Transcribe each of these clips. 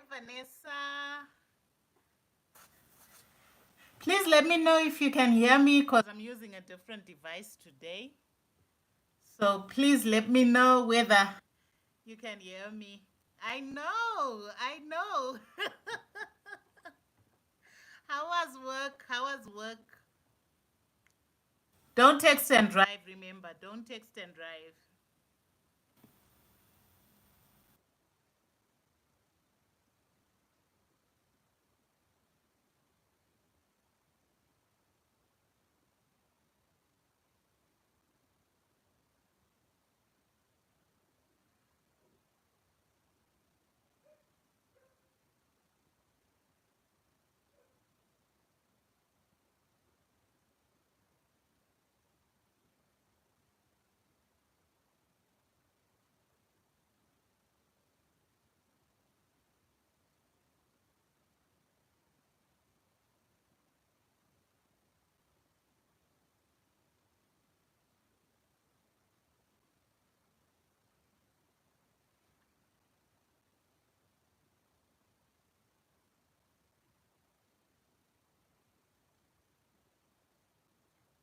Vanessa. Please let me know if you can hear me because I'm using a different device today. So please let me know whether you can hear me. I know, I know. How was work? How was work? Don't text and drive, remember. Don't text and drive.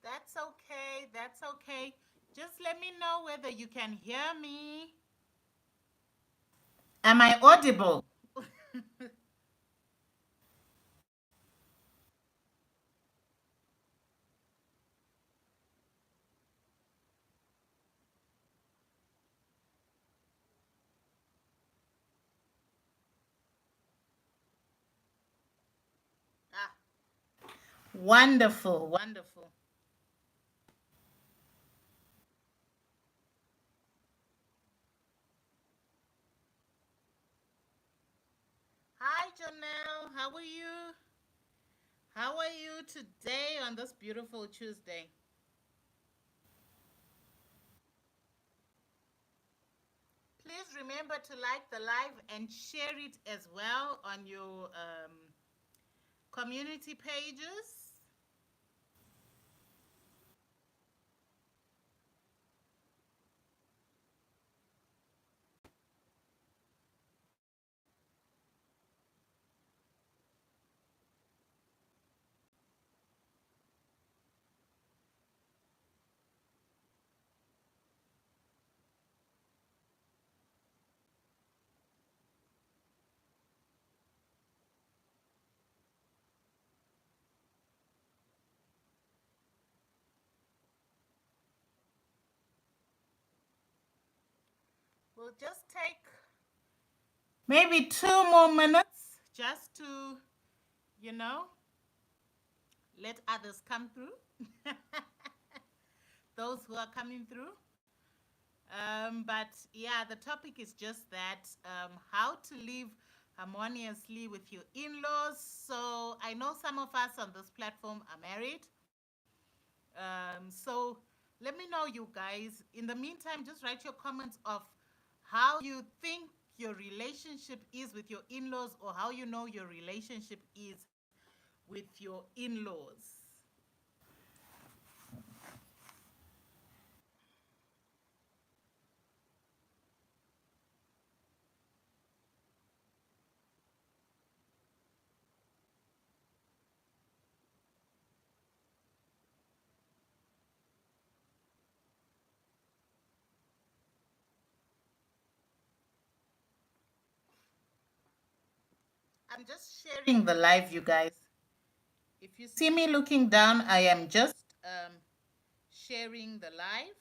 That's okay. That's okay. Just let me know whether you can hear me. Am I audible? Ah, wonderful, wonderful. Hi, Janelle. How are you? How are you today on this beautiful Tuesday? Please remember to like the live and share it as well on your community pages. We'll just take maybe 2 more minutes just to, you know, let others come through. Those who are coming through. But yeah, the topic is just that how to live harmoniously with your in laws. So I know some of us on this platform are married. So let me know, you guys. In the meantime, just write your comments of how you think your relationship is with your in laws or how you know your relationship is with your in laws. I'm just sharing the live, you guys. If you see me looking down, I am just sharing the live.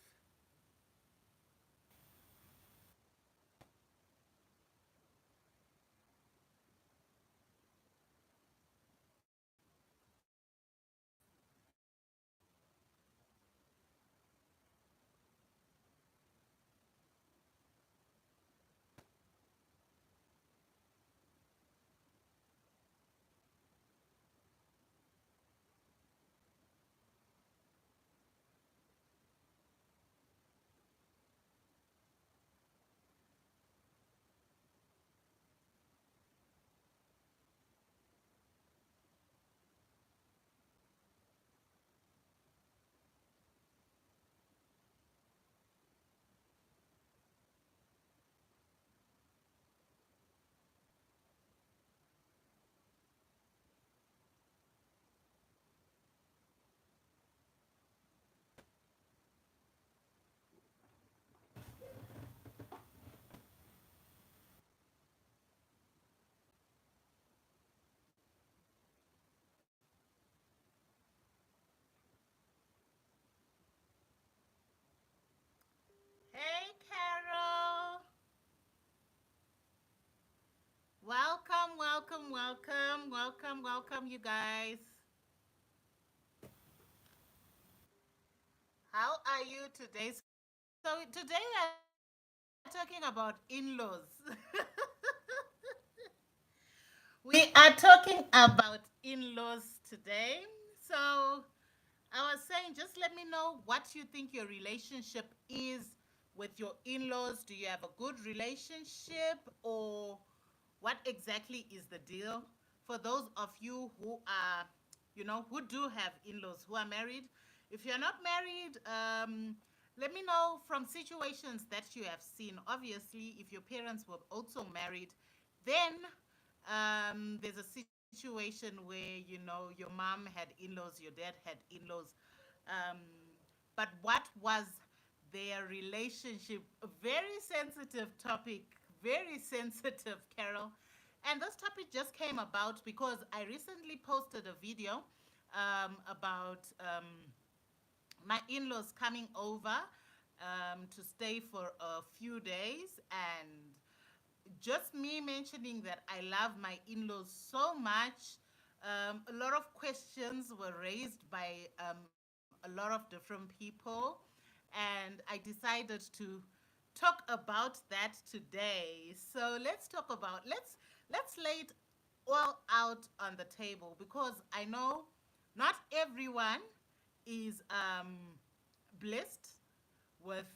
welcome, you guys. How are you today? So today we are talking about in-laws. We are talking about in-laws today. So I was saying, just let me know what you think your relationship is with your in laws. Do you have a good relationship, or what exactly is the deal? For those of you who are, who do have in laws who are married, if you're not married, let me know from situations that you have seen. Obviously, if your parents were also married, then there's a situation where your mom had in-laws, your dad had in-laws, um, but what was their relationship? A very sensitive topic, very sensitive, Carol. And this topic just came about because I recently posted a video about my in-laws coming over to stay for a few days, and just me mentioning that I love my in laws so much. A lot of questions were raised by a lot of different people, and I decided to talk about that today. So let's talk about let's lay it all out on the table, because I know not everyone is blessed with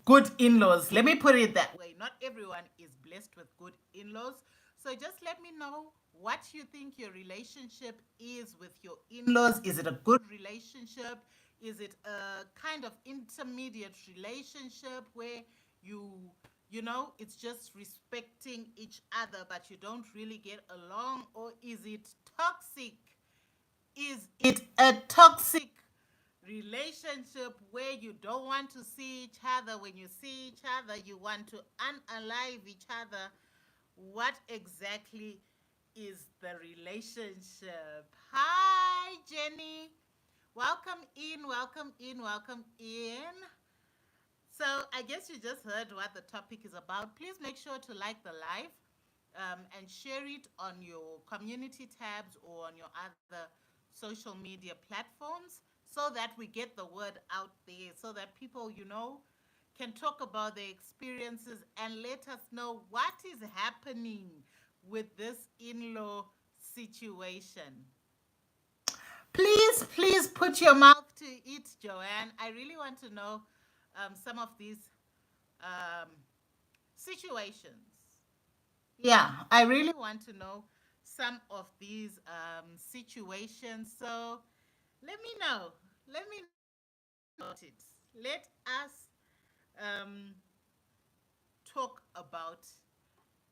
good in-laws. Let me put it that way. Not everyone is blessed with good in-laws. So just let me know what you think your relationship is with your in-laws. Is it a good relationship? Is it a kind of intermediate relationship where you it's just respecting each other but you don't really get along, or is it toxic? Is it a toxic relationship where you don't want to see each other? When you see each other, you want to unalive each other? What exactly is the relationship? Hi, Jenny. Welcome in, welcome in, welcome in. So, I guess you just heard what the topic is about. Please make sure to like the live and share it on your community tabs or on your other social media platforms, so that we get the word out there, so that people, can talk about their experiences and let us know what is happening with this in law situation. Please put your mouth to it, Joanne. I really want to know some of these um, situations. Yeah, I really want to know some of these situations. So let me know. Let me know about it. Let us um, talk about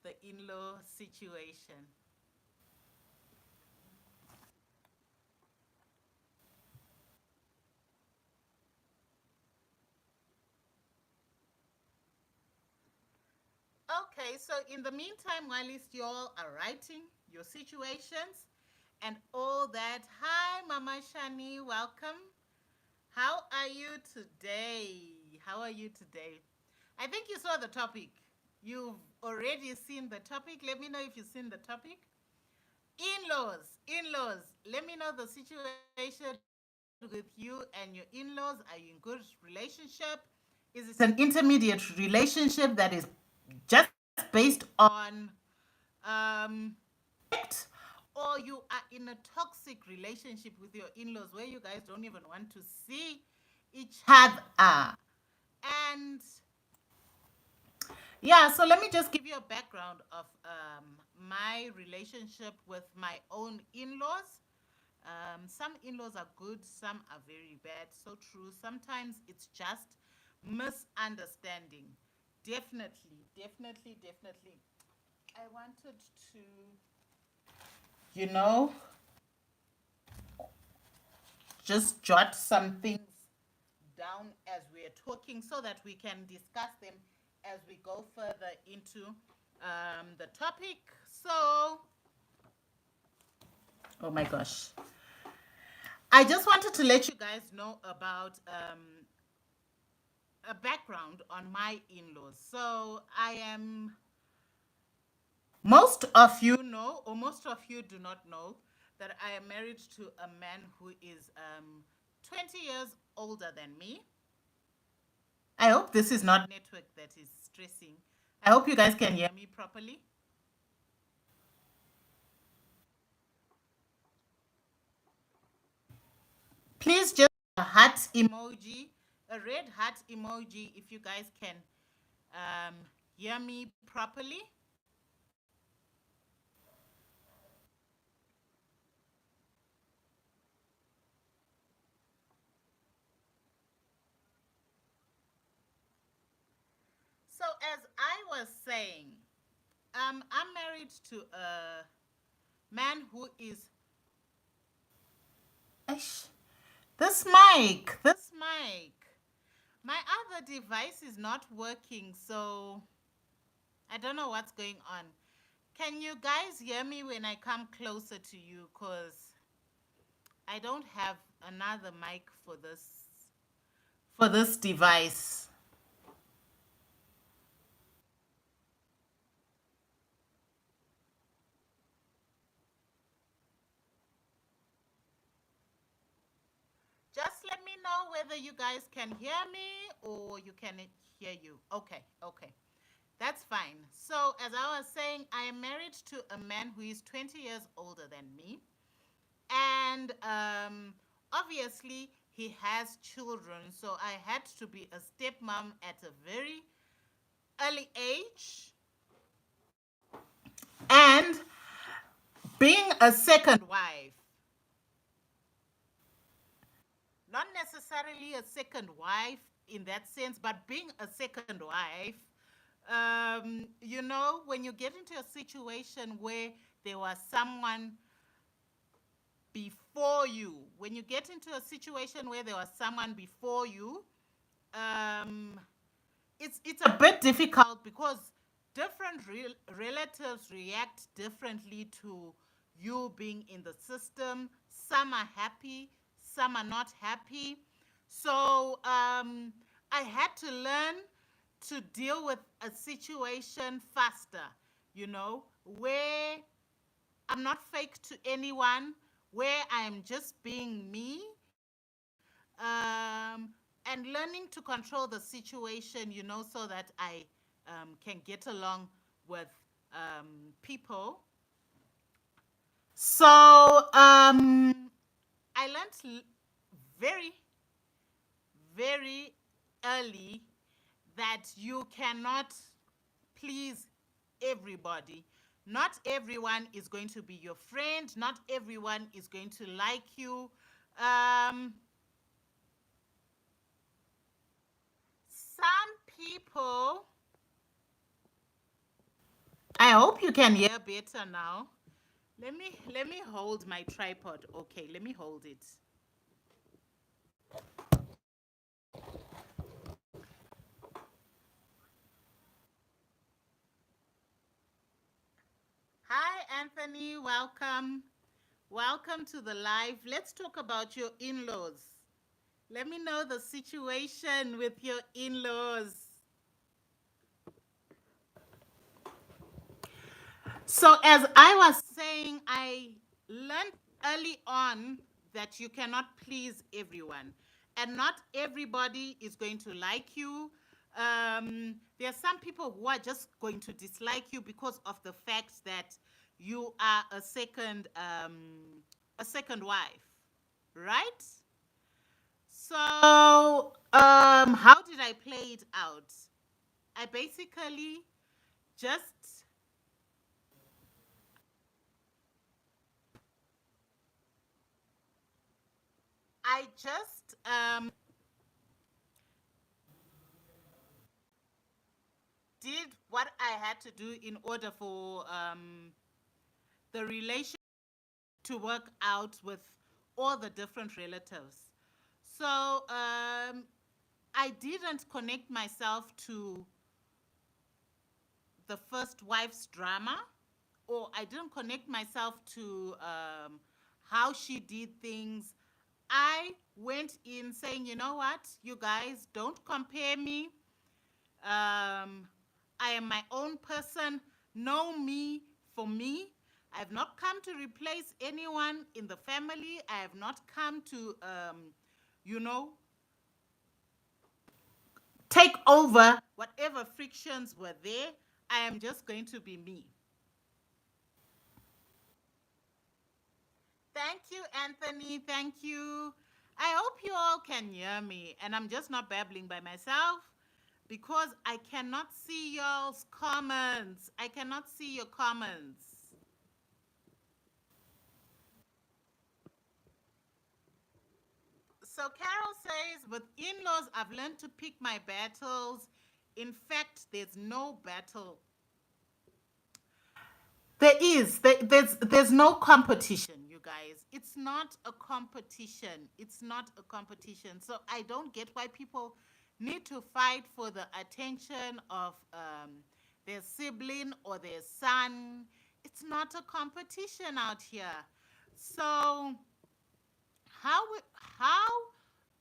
the in law situation. Okay, so in the meantime, while you all are writing your situations and all that, hi, Mama Shani, welcome. How are you today? How are you today? I think you saw the topic. You've already seen the topic. Let me know if you've seen the topic. In-laws, in-laws. Let me know the situation with you and your in-laws. Are you in good relationship? Is it an intermediate relationship that is just based on respect, or you are in a toxic relationship with your in-laws where you guys don't even want to see each other? And yeah, so let me just give you a background of my relationship with my own in-laws. Some in-laws are good, some are very bad. So true. Sometimes it's just misunderstanding. Definitely, definitely, definitely. I wanted to, you know, just jot some things down as we're talking so that we can discuss them as we go further into the topic. So, oh my gosh. I just wanted to let you guys know about a background on my in laws. So, I am Most of you know, or most of you do not know, that I am married to a man who is 20 years older than me. I hope this is not network that is stressing. I hope you guys can hear me properly. Please just a heart emoji, a red heart emoji if you guys can um, hear me properly. So, as I was saying, I'm married to a man who is. Ish, this mic. My other device is not working, so I don't know what's going on. Can you guys hear me when I come closer to you? Because I don't have another mic for this device. Just let me know whether you guys can hear me or you can hear you. Okay, okay. That's fine. So, as I was saying, I am married to a man who is 20 years older than me. And obviously, he has children. So, I had to be a stepmom at a very early age. And being a second wife, not necessarily a second wife in that sense, but being a second wife, when you get into a situation where there was someone before you, when you get into a situation where there was someone before you, um, it's a bit difficult because different relatives react differently to you being in the system. Some are happy, some are not happy. So I had to learn to deal with a situation faster, where I'm not fake to anyone, where I'm just being me, and learning to control the situation, so that I can get along with people. So I learned very, very early that you cannot please everybody. Not everyone is going to be your friend. Not everyone is going to like you. Um, some people. I hope you can hear better now. Let me hold my tripod. Okay, let me hold it. Hi, Anthony. Welcome. Welcome to the live. Let's talk about your in-laws. Let me know the situation with your in-laws. So, as I was saying, I learned early on that you cannot please everyone, and not everybody is going to like you. There are some people who are just going to dislike you because of the fact that you are a second wife, right? So, how did I play it out? I basically just I just did what I had to do in order for the relation to work out with all the different relatives. So I didn't connect myself to the first wife's drama, or I didn't connect myself to how she did things. I went in saying, you know what, you guys, don't compare me. I am my own person. Know me for me, I have not come to replace anyone in the family. I have not come to, you know, take over whatever frictions were there. I am just going to be me. Thank you, Anthony. Thank you. I hope you all can hear me and I'm just not babbling by myself because I cannot see y'all's comments. I cannot see your comments. So Carol says, with in-laws, I've learned to pick my battles. In fact, there's no battle. There's no competition, you guys. It's not a competition. It's not a competition. So I don't get why people need to fight for the attention of their sibling or their son. It's not a competition out here. So how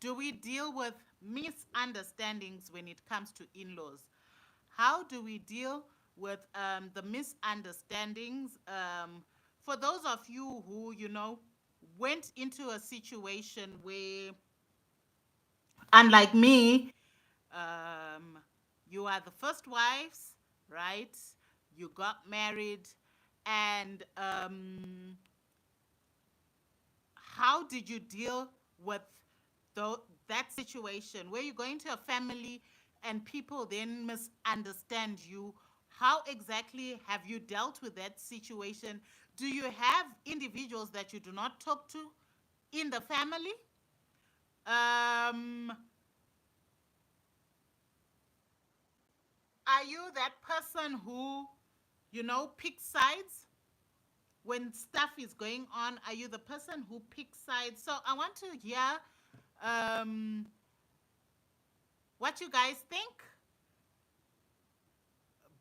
do we deal with misunderstandings when it comes to in-laws? How do we deal with the misunderstandings? For those of you who, went into a situation where, unlike me, um, you are the first wives, right? You got married, and how did you deal with that situation where you go into a family and people then misunderstand you? How exactly have you dealt with that situation? Do you have individuals that you do not talk to in the family? Are you that person who, picks sides when stuff is going on? Are you the person who picks sides? So I want to hear um, what you guys think,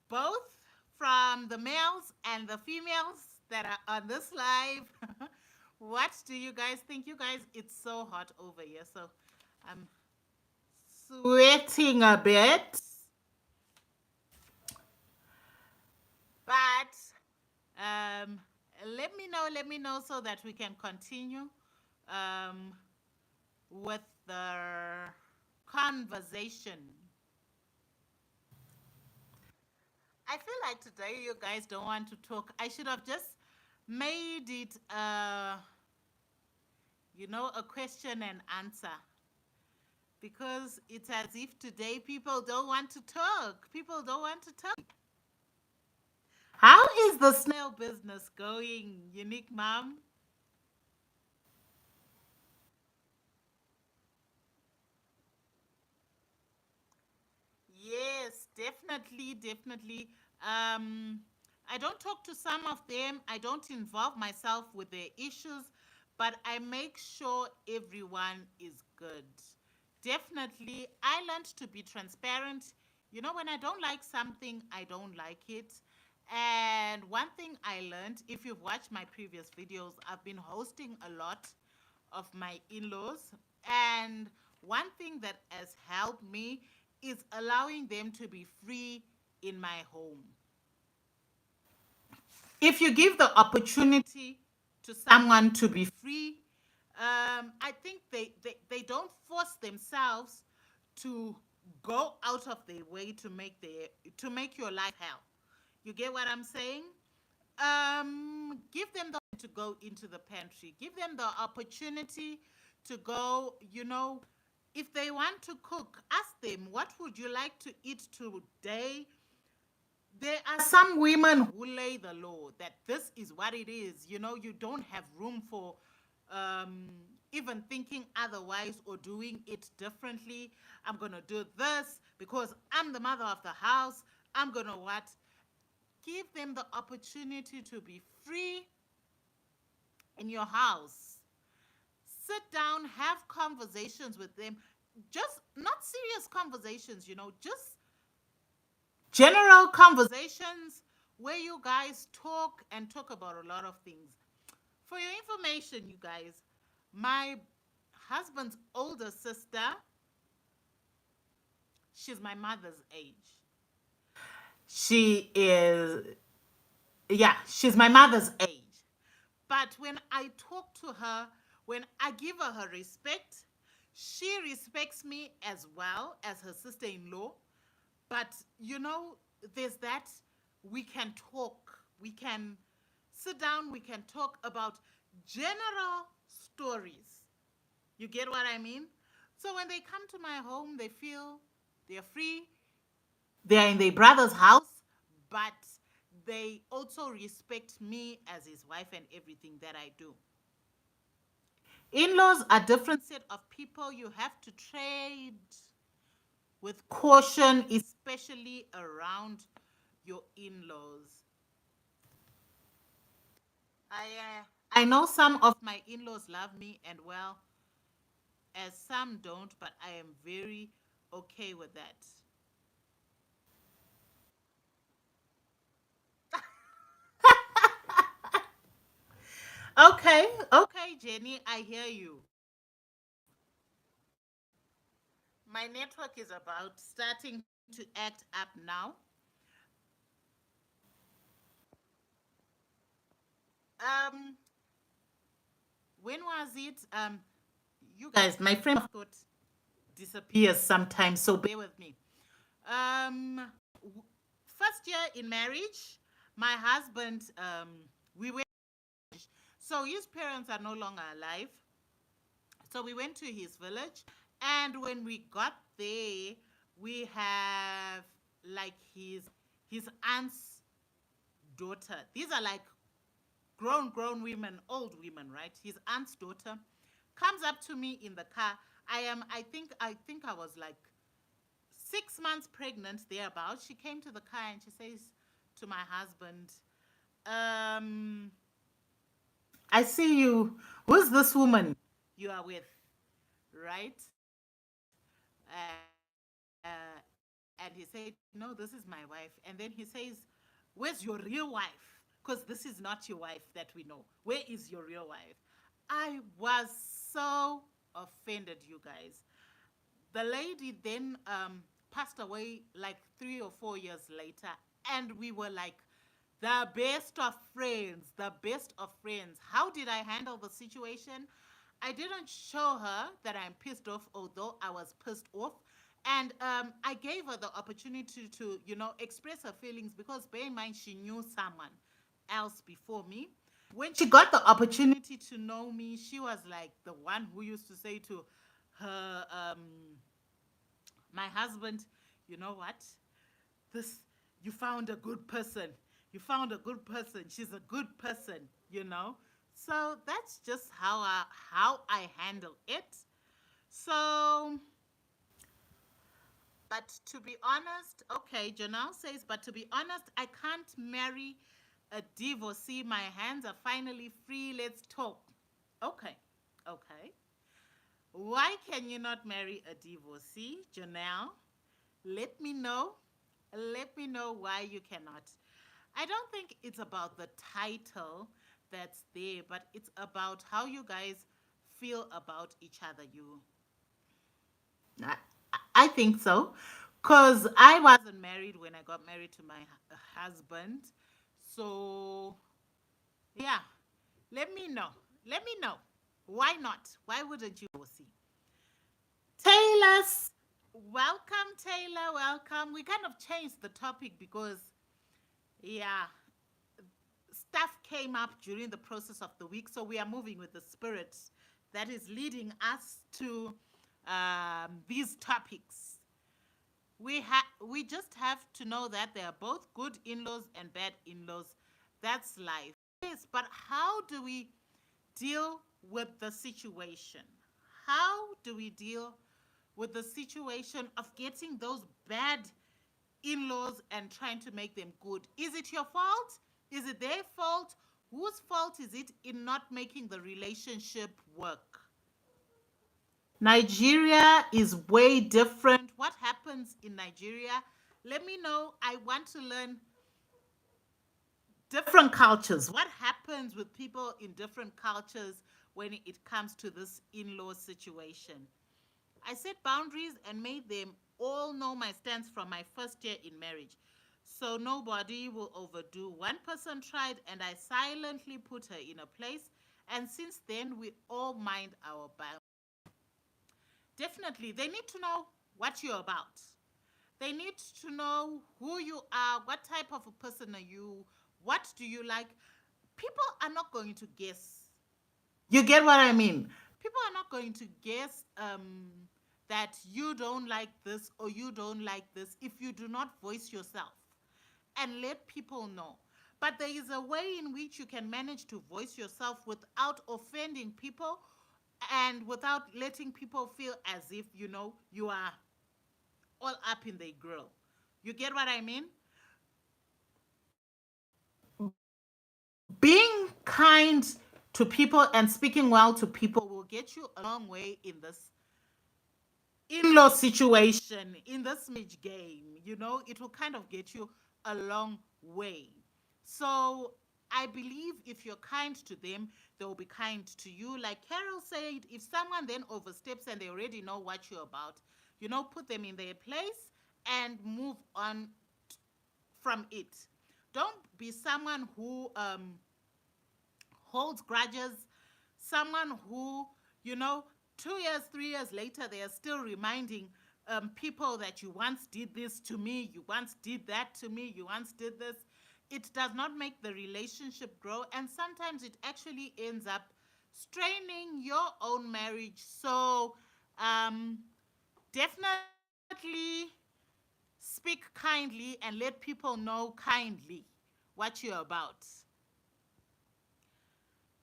both from the males and the females that are on this live. What do you guys think? You guys, it's so hot over here, so I'm sweating a bit. But um, let me know so that we can continue um, with the conversation. I feel like today you guys don't want to talk. I should have just made it, a question and answer because it's as if today people don't want to talk. People don't want to talk. How is the snail business going, Unique Mom? Yes, definitely, definitely. I don't talk to some of them. I don't involve myself with their issues, but I make sure everyone is good. Definitely, I learned to be transparent. When I don't like something, I don't like it. And one thing I learned, if you've watched my previous videos, I've been hosting a lot of my in laws. And one thing that has helped me is allowing them to be free in my home. If you give the opportunity to someone to be free, I think they don't force themselves to go out of their way to make your life hell. You get what I'm saying? Give them the to go into the pantry. Give them the opportunity to go, if they want to cook, ask them, what would you like to eat today? There are some women who lay the law that this is what it is. You don't have room for um, even thinking otherwise or doing it differently. I'm going to do this because I'm the mother of the house. I'm going to what? Give them the opportunity to be free in your house. Sit down, have conversations with them. Just not serious conversations, just general conversations where you guys talk and talk about a lot of things. For your information, you guys, my husband's older sister, she's my mother's age. She is, Yeah, she's my mother's age. But when I talk to her, when I give her respect, she respects me as well as her sister in law. But there's that we can talk, we can sit down, we can talk about general stories. You get what I mean? So when they come to my home, they feel they're free, they're in their brother's house, but they also respect me as his wife and everything that I do. In-laws are different set of people. You have to trade with caution, especially around your in-laws. I know some of my in-laws love me and well, as some don't, but I am very okay with that. Okay, okay, Jenny, I hear you. My network is about starting to act up now. Um, when was it? You guys, my frame of thought disappears sometimes, so bear with me. First year in marriage, my husband, we went. So his parents are no longer alive. So we went to his village, and when we got there, we have like his aunt's daughter. These are like grown women, old women, right? His aunt's daughter comes up to me in the car. I think I was like 6 months pregnant thereabouts. She came to the car and she says to my husband, um, I see you. Who's this woman you are with? Right? And he said, no, this is my wife. And then he says, where's your real wife? Because this is not your wife that we know. Where is your real wife? I was so offended, you guys. The lady then passed away like 3 or 4 years later, and we were like the best of friends, the best of friends. How did I handle the situation? I didn't show her that I'm pissed off, although I was pissed off. And I gave her the opportunity to, express her feelings because, bear in mind, she knew someone else before me. When she got the opportunity to know me, she was like the one who used to say to her, my husband, you know what? This, you found a good person. You found a good person. She's a good person. So that's just how I handle it. So, but to be honest, okay, Janelle says, but to be honest, I can't marry a divorcee. My hands are finally free. Let's talk. Okay, okay. Why can you not marry a divorcee, Janelle? Let me know. Let me know why you cannot. I don't think it's about the title that's there, but it's about how you guys feel about each other. I, I think so. Because I wasn't married when I got married to my husband. So, yeah, let me know. Let me know. Why not? Why wouldn't you see? Taylor, welcome, Taylor. Welcome. We kind of changed the topic because, yeah, stuff came up during the process of the week. So we are moving with the spirit that is leading us to these topics. We just have to know that there are both good in-laws and bad in-laws. That's life. Yes, but how do we deal with the situation? How do we deal with the situation of getting those bad in-laws and trying to make them good? Is it your fault? Is it their fault? Whose fault is it in not making the relationship work? Nigeria is way different. What happens in Nigeria? Let me know. I want to learn different cultures. What happens with people in different cultures when it comes to this in law situation? I set boundaries and made them all know my stance from my first year in marriage. So nobody will overdo. One person tried, and I silently put her in a place. And since then, we all mind our definitely, they need to know what you're about. They need to know who you are, what type of a person are you, what do you like. People are not going to guess. You get what I mean? People are not going to guess that you don't like this or you don't like this if you do not voice yourself and let people know. But there is a way in which you can manage to voice yourself without offending people and without letting people feel as if, you are all up in their grill. You get what I mean? Being kind to people and speaking well to people will get you a long way in this in-law situation, in this marriage game. It will kind of get you a long way. So I believe if you're kind to them, they will be kind to you. Like Carol said, if someone then oversteps and they already know what you're about, put them in their place and move on from it. Don't be someone who holds grudges, someone who, you know, 2 years, 3 years later, they are still reminding people that you once did this to me, you once did that to me, you once did this. It does not make the relationship grow, and sometimes it actually ends up straining your own marriage. So, um, definitely speak kindly and let people know kindly what you're about.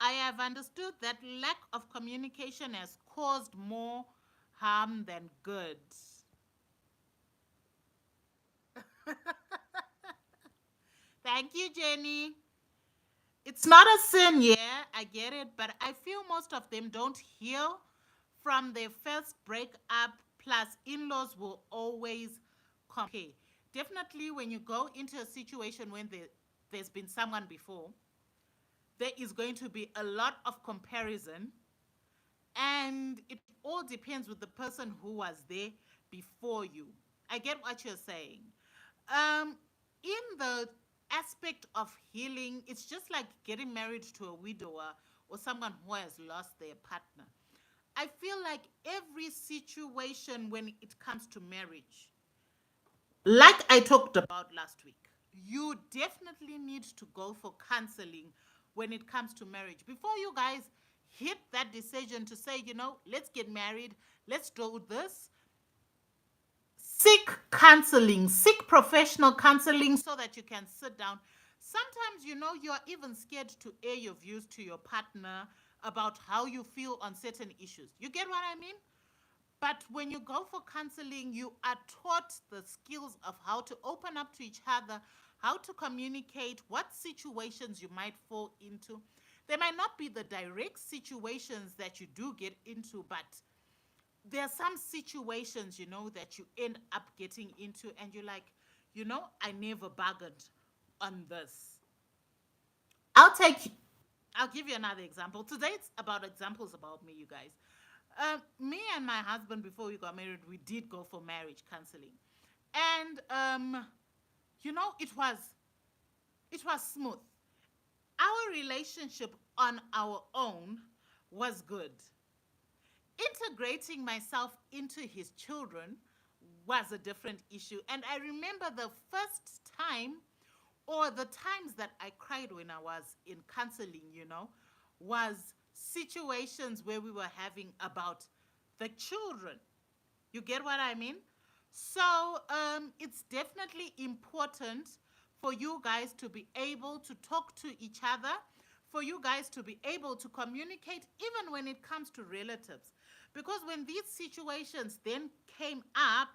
I have understood that lack of communication has caused more harm than good. Thank you, Jenny. It's not a sin, yeah, I get it, but I feel most of them don't heal from their first breakup, plus, in laws will always compare. Definitely, when you go into a situation when there's been someone before, there is going to be a lot of comparison, and it all depends with the person who was there before you. I get what you're saying. In the aspect of healing, it's just like getting married to a widower or someone who has lost their partner. I feel like every situation when it comes to marriage, like I talked about last week, you definitely need to go for counseling when it comes to marriage. Before you guys hit that decision to say, let's get married, let's do this, seek counseling, seek professional counseling so that you can sit down. Sometimes, you're even scared to air your views to your partner about how you feel on certain issues. You get what I mean? But when you go for counseling, you are taught the skills of how to open up to each other, how to communicate, what situations you might fall into. There might not be the direct situations that you do get into, but there are some situations, that you end up getting into, and you're like, I never bargained on this. I'll take, I'll give you another example. Today it's about examples about me, you guys. Me and my husband, before we got married, we did go for marriage counseling, and it was smooth. Our relationship on our own was good. Integrating myself into his children was a different issue. And I remember the first time or the times that I cried when I was in counseling, was situations where we were having about the children. You get what I mean? So it's definitely important for you guys to be able to talk to each other, for you guys to be able to communicate, even when it comes to relatives. Because when these situations then came up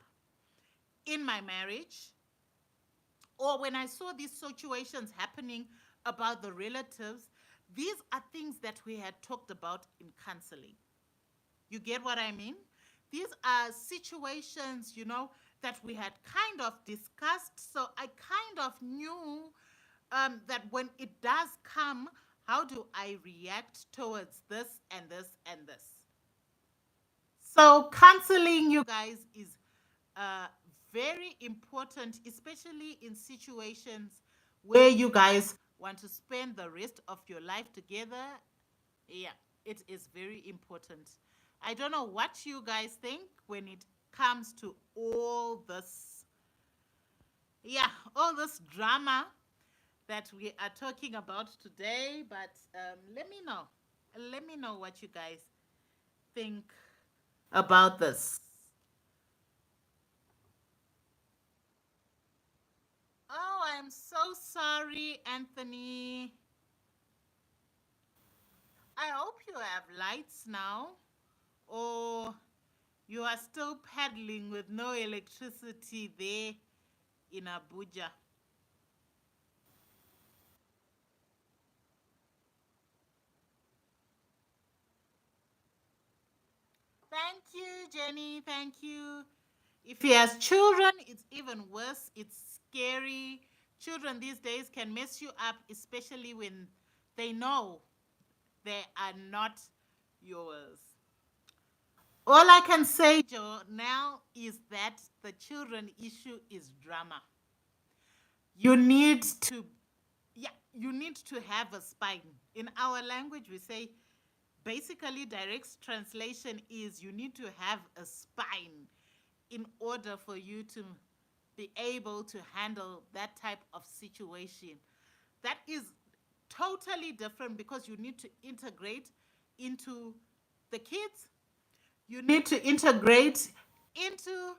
in my marriage, or when I saw these situations happening about the relatives, these are things that we had talked about in counseling. You get what I mean? These are situations, that we had kind of discussed. So I kind of knew that when it does come, how do I react towards this and this and this? So counseling, you guys, is uh, very important, especially in situations where you guys want to spend the rest of your life together. Yeah, it is very important. I don't know what you guys think when it comes to all this, yeah, all this drama that we are talking about today, but let me know. Let me know what you guys think about this. Oh, I'm so sorry, Anthony. I hope you have lights now, or you are still paddling with no electricity there in Abuja. Thank you, Jenny. Thank you. If he has children, it's even worse. It's scary. Children these days can mess you up, especially when they know they are not yours. All I can say, Joe, now is that the children issue is drama. You need to, yeah, you need to have a spine. In our language, we say basically direct translation is you need to have a spine in order for you to be able to handle that type of situation. That is totally different because you need to integrate into the kids, you need to integrate into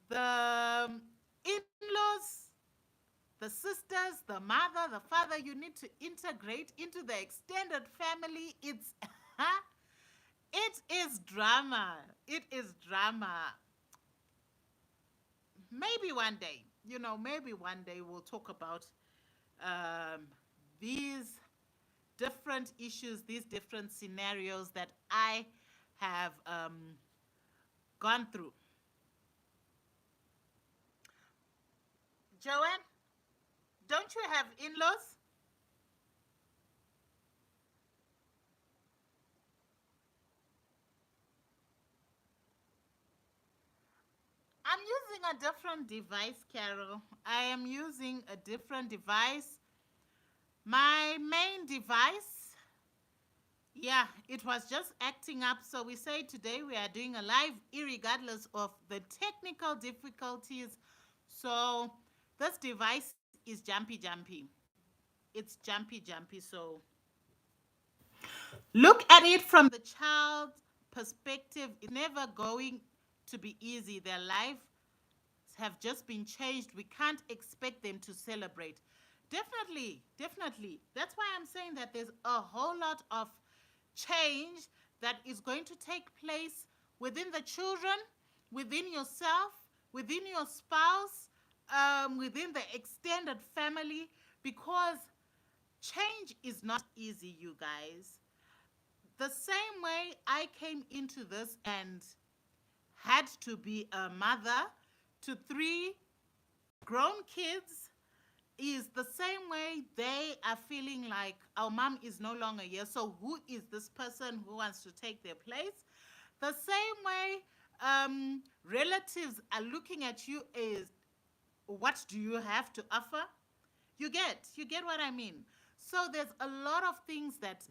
the in laws, the sisters, the mother, the father. You need to integrate into the extended family. It is drama. It is drama. Maybe one day, maybe one day we'll talk about um, these different issues, these different scenarios that I have gone through. Joanne, don't you have in laws? I'm using a different device, Carol. I am using a different device. My main device, yeah, it was just acting up. So we say today we are doing a live, irregardless of the technical difficulties. So this device is jumpy, jumpy. It's jumpy, jumpy. So look at it from the child's perspective. It's never going to be easy. Their life have just been changed. We can't expect them to celebrate. Definitely, definitely. That's why I'm saying that there's a whole lot of change that is going to take place within the children, within yourself, within your spouse, within the extended family, because change is not easy, you guys. The same way I came into this and had to be a mother to three grown kids is the same way they are feeling like our mom is no longer here. So who is this person who wants to take their place? The same way relatives are looking at you is what do you have to offer? You get what I mean. So there's a lot of things that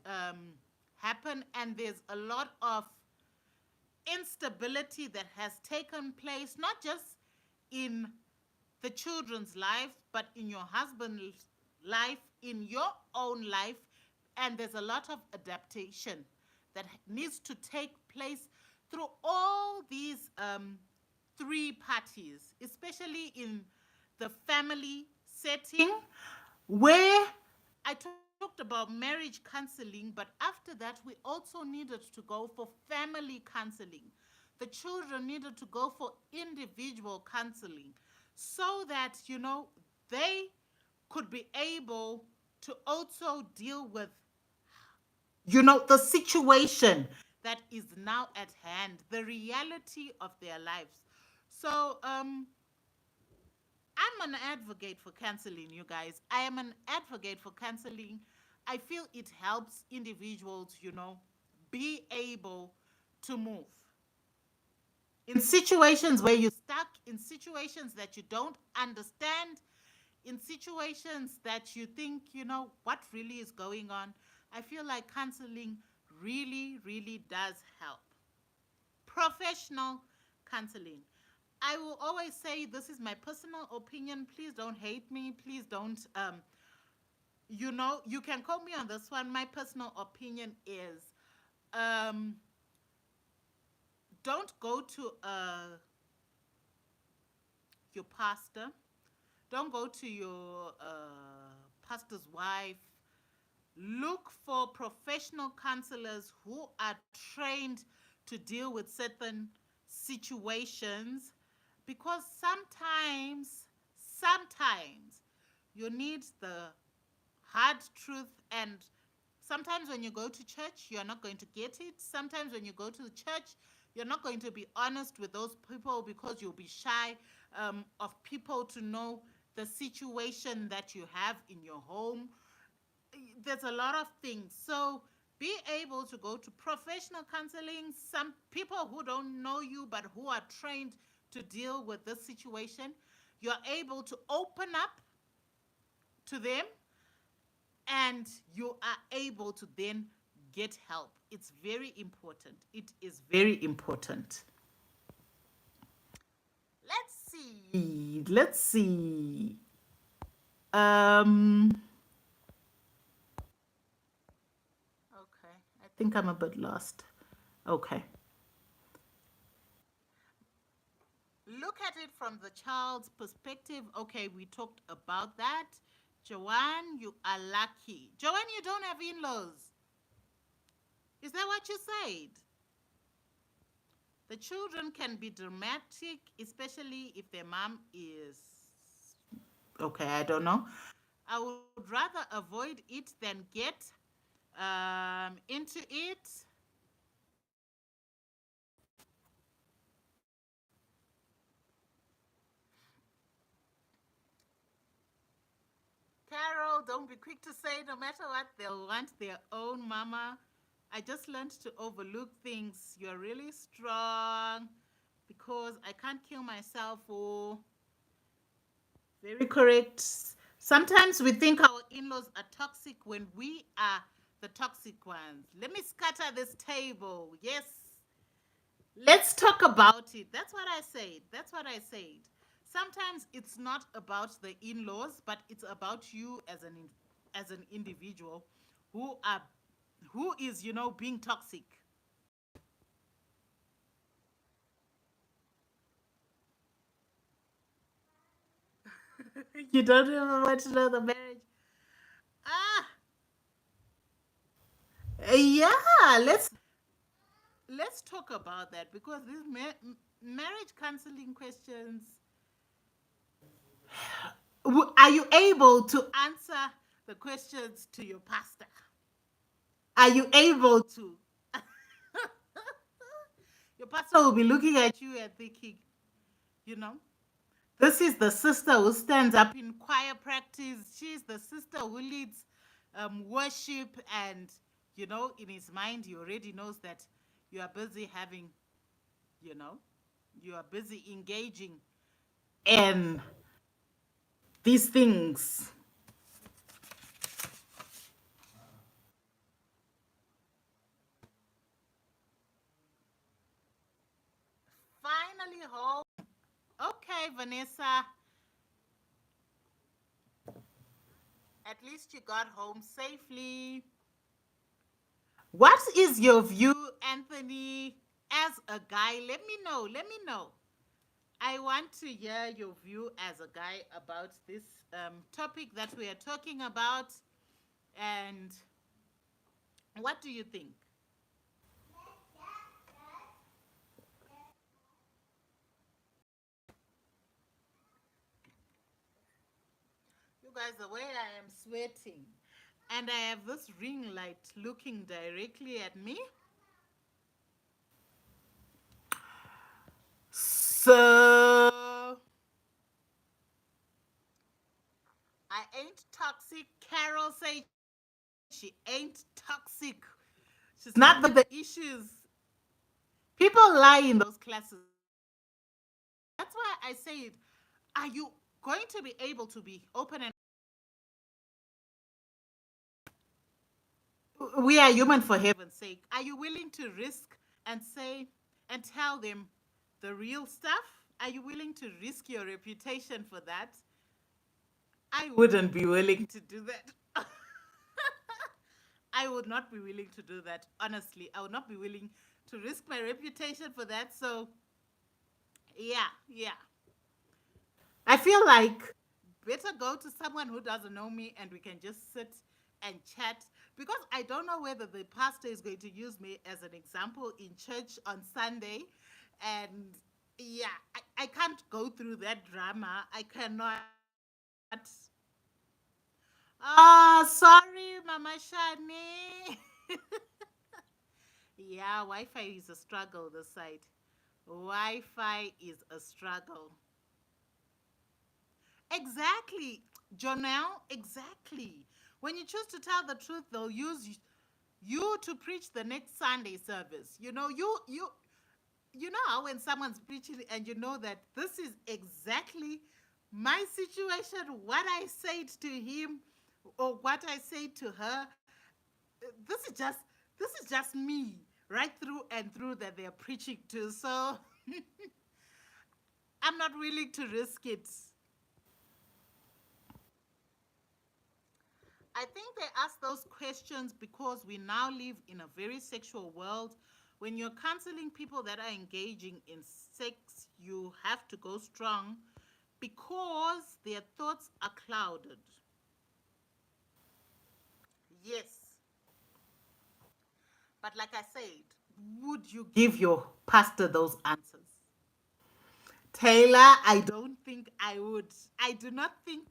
happen, and there's a lot of instability that has taken place, not just in the children's lives, but in your husband's life, in your own life. And there's a lot of adaptation that needs to take place through all these three parties, especially in the family setting, where I talked about marriage counseling, but after that, we also needed to go for family counseling. The children needed to go for individual counseling so that, they could be able to also deal with, the situation that is now at hand, the reality of their lives. So, I'm an advocate for counseling, you guys. I am an advocate for counseling. I feel it helps individuals, be able to move. in situations where you're stuck, in situations that you don't understand, in situations that you think, what really is going on, I feel like counseling really, really does help. Professional counseling. I will always say this is my personal opinion. Please don't hate me. Please don't, you can call me on this one. My personal opinion is um, don't go to your pastor. Don't go to your pastor's wife. Look for professional counselors who are trained to deal with certain situations because sometimes you need the hard truth. And sometimes when you go to church, you're not going to get it. Sometimes when you go to the church, you're not going to be honest with those people because you'll be shy of people to know the situation that you have in your home. There's a lot of things. So be able to go to professional counseling, some people who don't know you but who are trained to deal with this situation. You're able to open up to them and you are able to then get help. It's very important. It is very important. Let's see. Let's see. Um okay. I think I'm a bit lost. Okay. Look at it from the child's perspective. Okay, we talked about that. Joanne, you are lucky. Joanne, you don't have in-laws. Is that what you said? The children can be dramatic, especially if their mom is. Okay, I don't know. I would rather avoid it than get into it. Carol, don't be quick to say no matter what, they'll want their own mama. I just learned to overlook things. You're really strong because I can't kill myself. Oh, very correct. Sometimes we think our in laws are toxic when we are the toxic ones. Let me scatter this table. Yes. Let's talk about it. That's what I said. That's what I said. Sometimes it's not about the in-laws, but it's about you as an individual who are who is, being toxic. You don't even want to know the marriage. Ah, yeah. Let's talk about that because these marriage counseling questions. Are you able to answer the questions to your pastor? Are you able to? Your pastor will be looking at you and thinking, you know, this is the sister who stands up in choir practice. She's the sister who leads worship. And, in his mind, he already knows that you are busy having, you know, you are busy engaging in these things. Finally home. Okay, Vanessa, at least you got home safely. What is your view, Anthony, as a guy? Let me know. Let me know. I want to hear your view as a guy about this topic that we are talking about. And what do you think? You guys, the way I am sweating, and I have this ring light looking directly at me. So I ain't toxic. Carol said she ain't toxic. She's not the issues. People lie in those classes. That's why I say it. Are you going to be able to be open and we are human for heaven's sake? Are you willing to risk and say and tell them the real stuff? Are you willing to risk your reputation for that? I wouldn't be willing to do that. I would not be willing to do that. Honestly, I would not be willing to risk my reputation for that. So, yeah, yeah. I feel like better go to someone who doesn't know me and we can just sit and chat because I don't know whether the pastor is going to use me as an example in church on Sunday. And yeah, I can't go through that drama. I cannot. Oh, sorry, Mama Shani. Yeah, Wi Fi is a struggle this side. Wi Fi is a struggle. Exactly, Jonelle, exactly. When you choose to tell the truth, they'll use you to preach the next Sunday service. You know how when someone's preaching and you know that this is exactly my situation, what I said to him or what I said to her, this is just this is just me right through and through that they're preaching to. So I'm not willing to risk it. I think they ask those questions because we now live in a very sexual world. When you're counseling people that are engaging in sex, you have to go strong because their thoughts are clouded. Yes. But like I said, would you give your pastor those answers? Taylor, I don't think I would. I do not think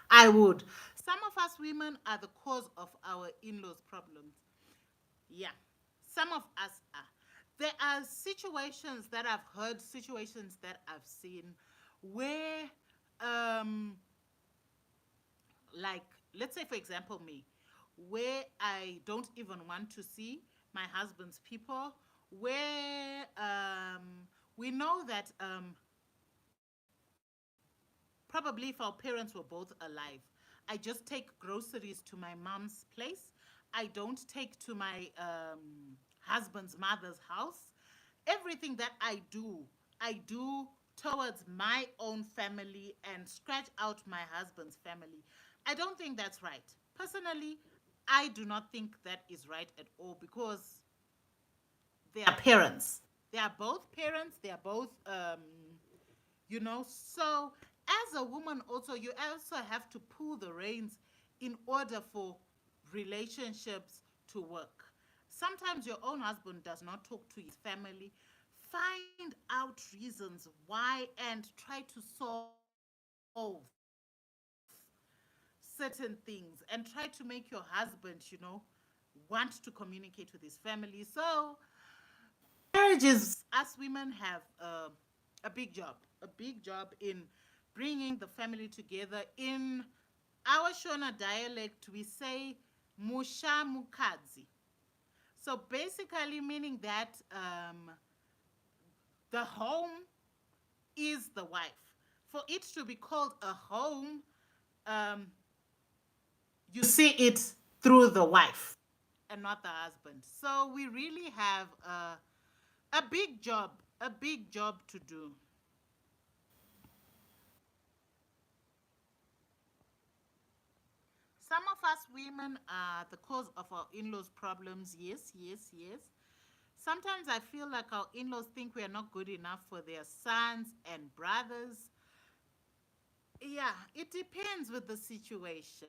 I would. Some of us women are the cause of our in laws' problems. Yeah, some of us are. There are situations that I've heard, situations that I've seen where, um, like, let's say, for example, me, where I don't even want to see my husband's people, where we know that probably if our parents were both alive, I just take groceries to my mom's place. I don't take to my husband's mother's house. Everything that I do towards my own family and scratch out my husband's family. I don't think that's right. Personally, I do not think that is right at all because they are parents. They are both parents. They are both so as a woman also you also have to pull the reins in order for relationships to work. Sometimes your own husband does not talk to his family. Find out reasons why and try to solve certain things and try to make your husband want to communicate with his family. So marriages, us women have a big job, in bringing the family together. In our Shona dialect, we say musha mukazi. So basically, meaning that the home is the wife. For it to be called a home, um, you see it through the wife and not the husband. So we really have a big job to do. Some of us women are the cause of our in laws' problems. Yes, yes, yes. Sometimes I feel like our in laws think we are not good enough for their sons and brothers. Yeah, it depends with the situation.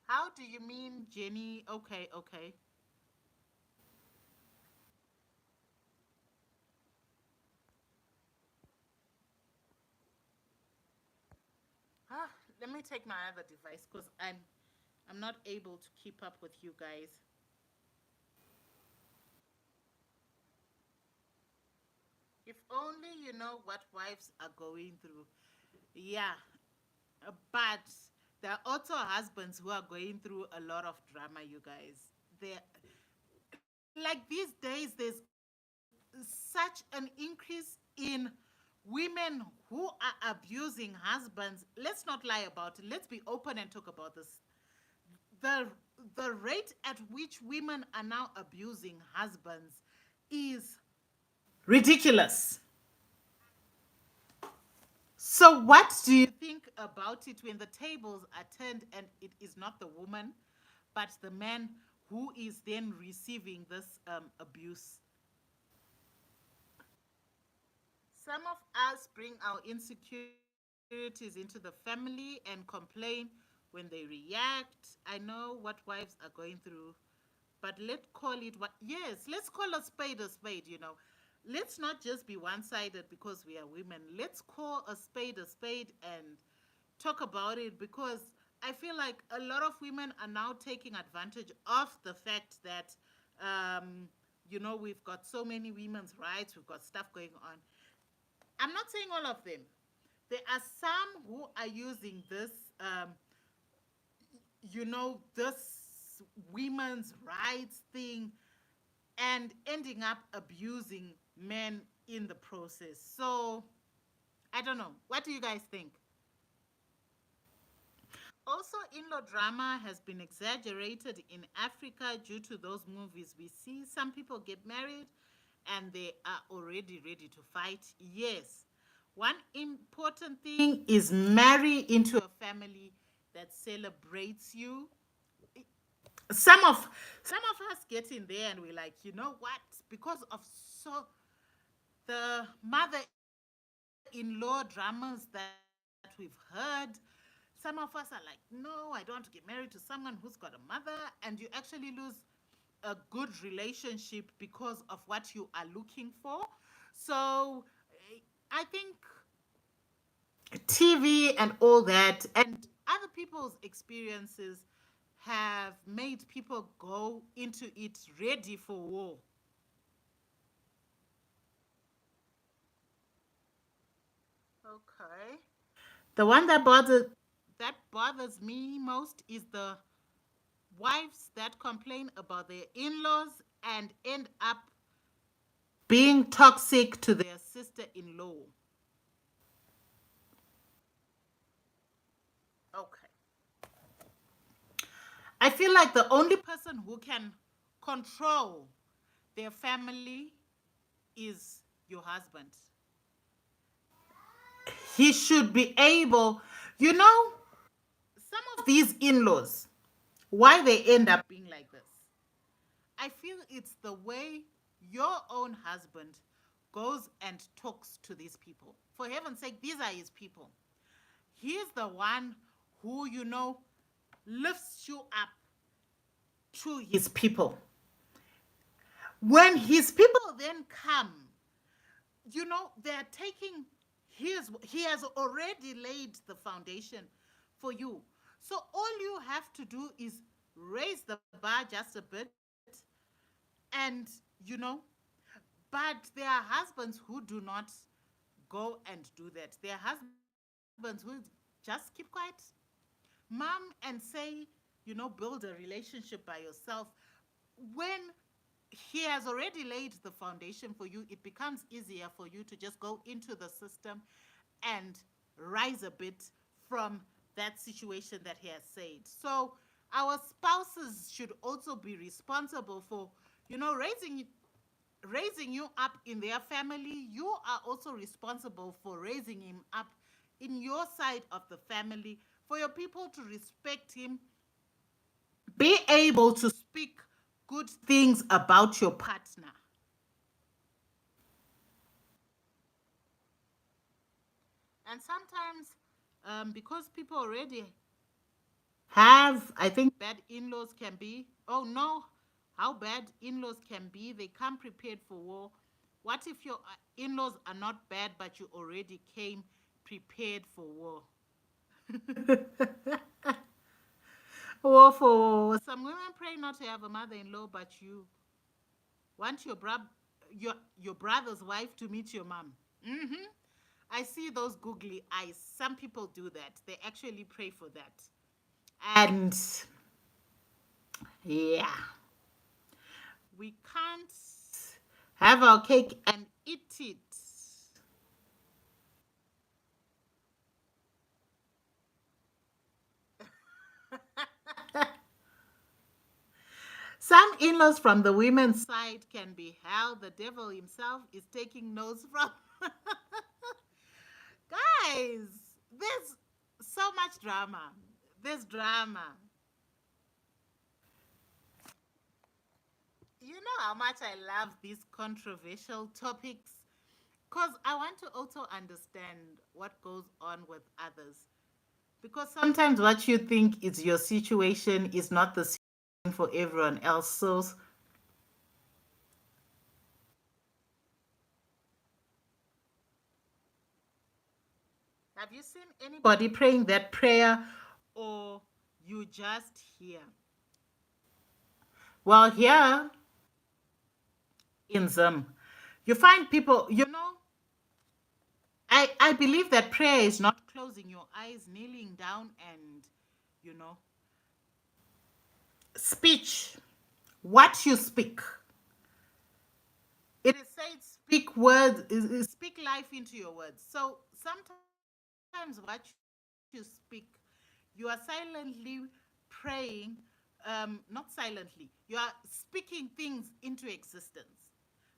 How do you mean, Jenny? Okay, okay. Ah, let me take my other device because I'm not able to keep up with you guys. If only you know what wives are going through. Yeah, but there are also husbands who are going through a lot of drama, you guys. There, like these days, there's such an increase in women who are abusing husbands. Let's not lie about it. Let's be open and talk about this. The the rate at which women are now abusing husbands is ridiculous. So what do you think about it when the tables are turned and it is not the woman, but the man who is then receiving this abuse? Some of us bring our insecurities into the family and complain when they react. I know what wives are going through, but let's call it what. Yes, let's call a spade a spade, you know. Let's not just be one sided because we are women. Let's call a spade and talk about it, because I feel like a lot of women are now taking advantage of the fact that, we've got so many women's rights, we've got stuff going on. I'm not saying all of them. There are some who are using this, this women's rights thing and ending up abusing men in the process. So, I don't know. What do you guys think? Also, in law drama has been exaggerated in Africa due to those movies we see. Some people get married and they are already ready to fight. Yes. One important thing is marry into a family that celebrates you. Some of us get in there and we're like, you know what? Because of so the mother-in-law dramas that we've heard, some of us are like, no, I don't want to get married to someone who's got a mother, and you actually lose a good relationship because of what you are looking for. So I think TV and all that and other people's experiences have made people go into it ready for war. Okay. The one that bothers me most is the wives that complain about their in-laws and end up being toxic to their sister-in-law. Okay. I feel like the only person who can control their family is your husband. He should be able, you know, some of these in-laws, why they end up being like this. I feel it's the way your own husband goes and talks to these people. For heaven's sake, these are his people. He's the one who, lifts you up to his people. When his people then come, they're taking he has already laid the foundation for you. So all you have to do is raise the bar just a bit, and but there are husbands who do not go and do that. There are husbands who just keep quiet, mom, and say, build a relationship by yourself. When he has already laid the foundation for you, it becomes easier for you to just go into the system and rise a bit from that situation that he has said. So our spouses should also be responsible for, raising you up in their family. You are also responsible for raising him up in your side of the family, for your people to respect him, be able to speak good things about your partner. And sometimes, because people already have, I think, bad in laws can be, oh no, how bad in laws can be, they come prepared for war. What if your in laws are not bad, but you already came prepared for war? War for war. Some women pray not to have a mother in law, but you want your brother's wife to meet your mom. Hmm. I see those googly eyes. Some people do that. They actually pray for that. And yeah, We can't have our cake and eat it. Some in laws from the women's side can be hell. The devil himself is taking notes from. Guys, there's so much drama. There's drama. You know how much I love these controversial topics? Because I want to also understand what goes on with others. Because sometimes what you think is your situation is not the same for everyone else. So, have you seen anybody praying that prayer or you just hear? Well, here in Zim, you find people, I believe that prayer is not closing your eyes, kneeling down, and, you know, speech, what you speak. It is said speak words, speak life into your words. So sometimes what you speak, you are silently praying, not silently, you are speaking things into existence.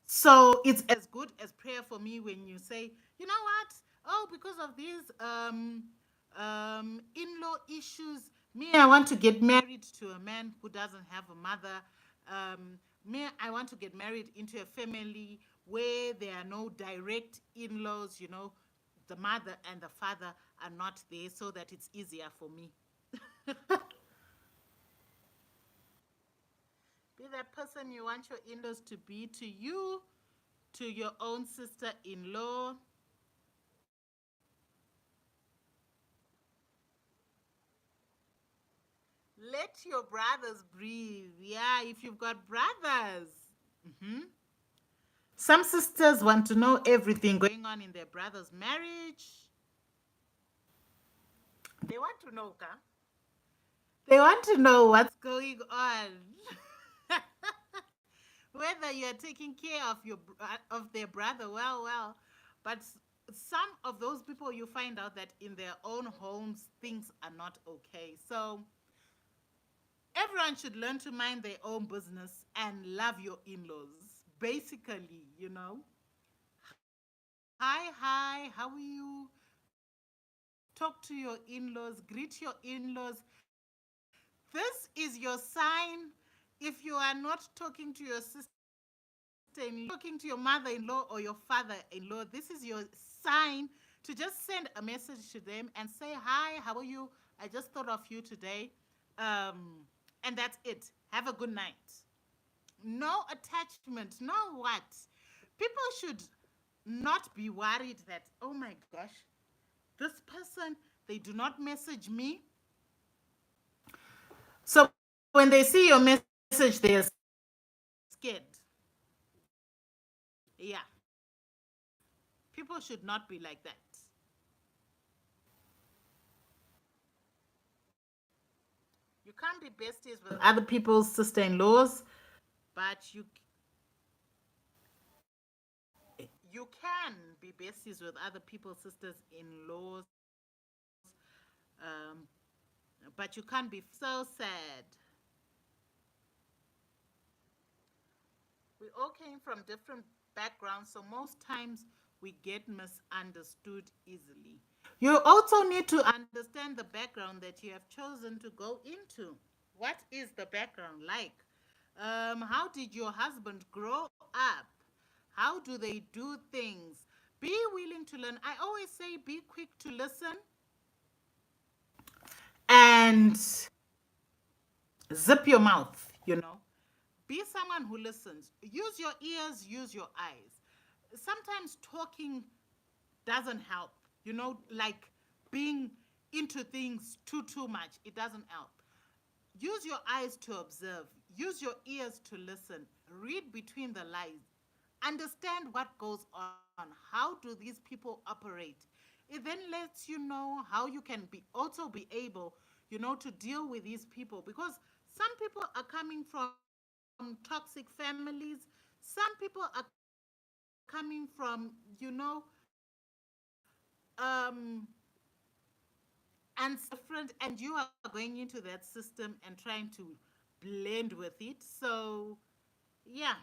So it's as good as prayer for me when you say, you know what? Oh, because of these in-law issues, me, I want to get married to a man who doesn't have a mother. Me, I want to get married into a family where there are no direct in-laws. The mother and the father are not there, so that it's easier for me. Be that person you want your in-laws to be to you, to your own sister-in-law. Let your brothers breathe. Yeah, if you've got brothers. hmm Some sisters want to know everything going on in their brother's marriage. They want to know, Ka. They want to know what's going on. Whether you're taking care of of their brother, well. But some of those people, you find out that in their own homes things are not okay. So everyone should learn to mind their own business and love your in-laws. Basically, Hi, how are you? Talk to your in-laws, greet your in-laws. This is your sign. If you are not talking to your sister-in-law, talking to your mother-in-law or your father-in-law, this is your sign to just send a message to them and say, hi, how are you? I just thought of you today. And that's it. Have a good night. No attachment, no what. People should not be worried that, oh my gosh, this person, they do not message me. So when they see your message, they are scared. Yeah, people should not be like that. You can't be besties with other people's sister-in-laws, but you can be besties with other people's sisters-in-laws. Um, but you can't be so sad. We all came from different backgrounds, so most times we get misunderstood easily. You also need to understand the background that you have chosen to go into. What is the background like? How did your husband grow up? How do they do things? Be willing to learn. I always say be quick to listen and zip your mouth. Be someone who listens. Use your ears, use your eyes. Sometimes talking doesn't help, like being into things too much. It doesn't help. Use your eyes to observe, use your ears to listen, read between the lines, understand what goes on. How do these people operate? It then lets you know how you can also be able, to deal with these people, because some people are coming from toxic families. Some people are coming from, um, and different, and you are going into that system and trying to blend with it. So, yeah.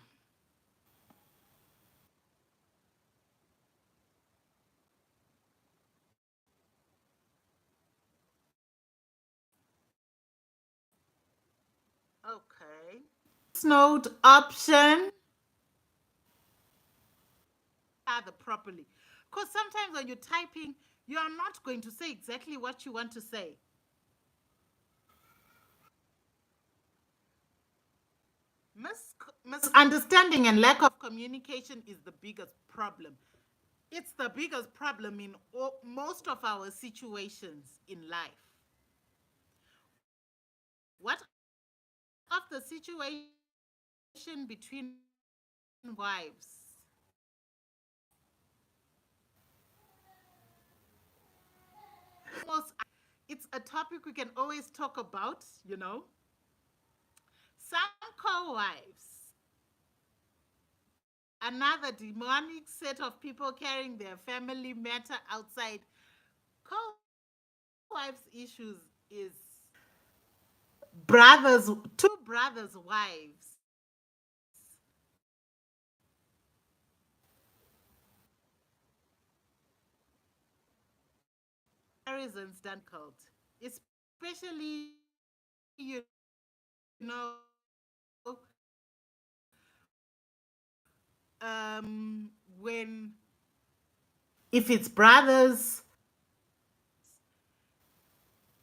Okay. Note option the properly. Because sometimes when you're typing, you are not going to say exactly what you want to say. Misunderstanding and lack of communication is the biggest problem. It's the biggest problem in most of our situations in life. What of the situation between wives? Almost, it's a topic we can always talk about. Some co-wives, another demonic set of people carrying their family matter outside. Co-wives issues is brothers, two brothers' wives. Comparisons difficult, especially you know when if it's brothers,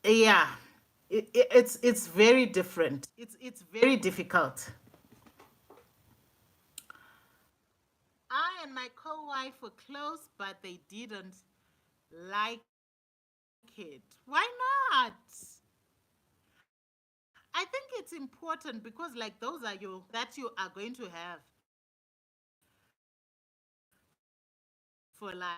yeah, it's very different. It's very difficult. I and my co-wife were close, but they didn't like it. Why not? I think it's important because like those are you that you are going to have for life.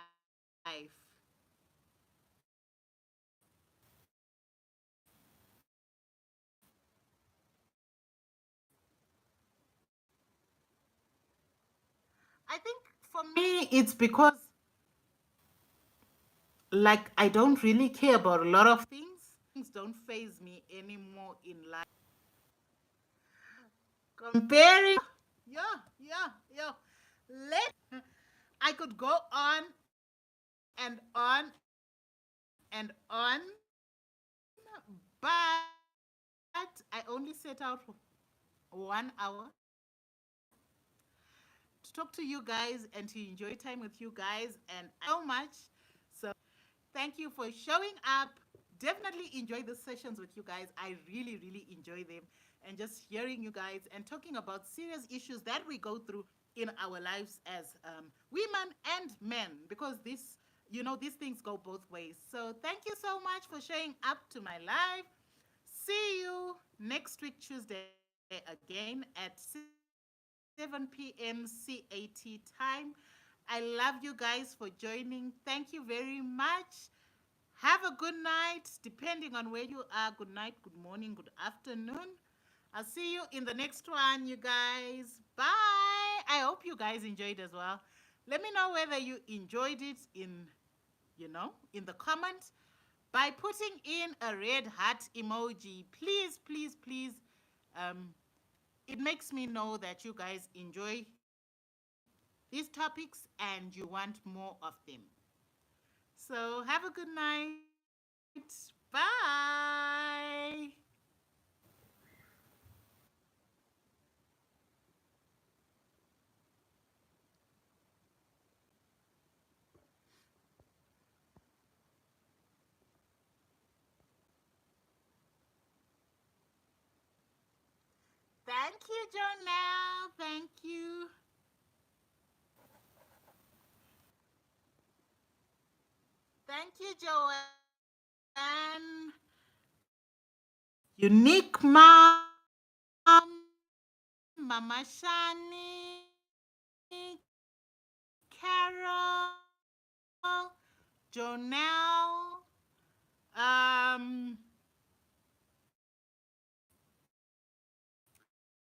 I think for me it's because like I don't really care about a lot of things. Things don't phase me anymore in life. Comparing, yeah, yeah, yeah. Let I could go on and on and on, but I only set out for 1 hour to talk to you guys and to enjoy time with you guys and so much. So thank you for showing up. Definitely enjoy the sessions with you guys. I really, really enjoy them. And just hearing you guys and talking about serious issues that we go through in our lives as women and men, because these things go both ways. So thank you so much for showing up to my live. See you next week, Tuesday, again at 7 p.m. CAT time. I love you guys for joining. Thank you very much. Have a good night, depending on where you are. Good night, good morning, good afternoon. I'll see you in the next one, you guys. Bye. I hope you guys enjoyed as well. Let me know whether you enjoyed it in the comments by putting in a red heart emoji. Please, please, please. Um, it makes me know that you guys enjoy these topics and you want more of them. So have a good night. Bye. Thank you, Jonelle. Thank you. Thank you, Joanne. Unique Mom, Mama Shani, Carol, Jonelle,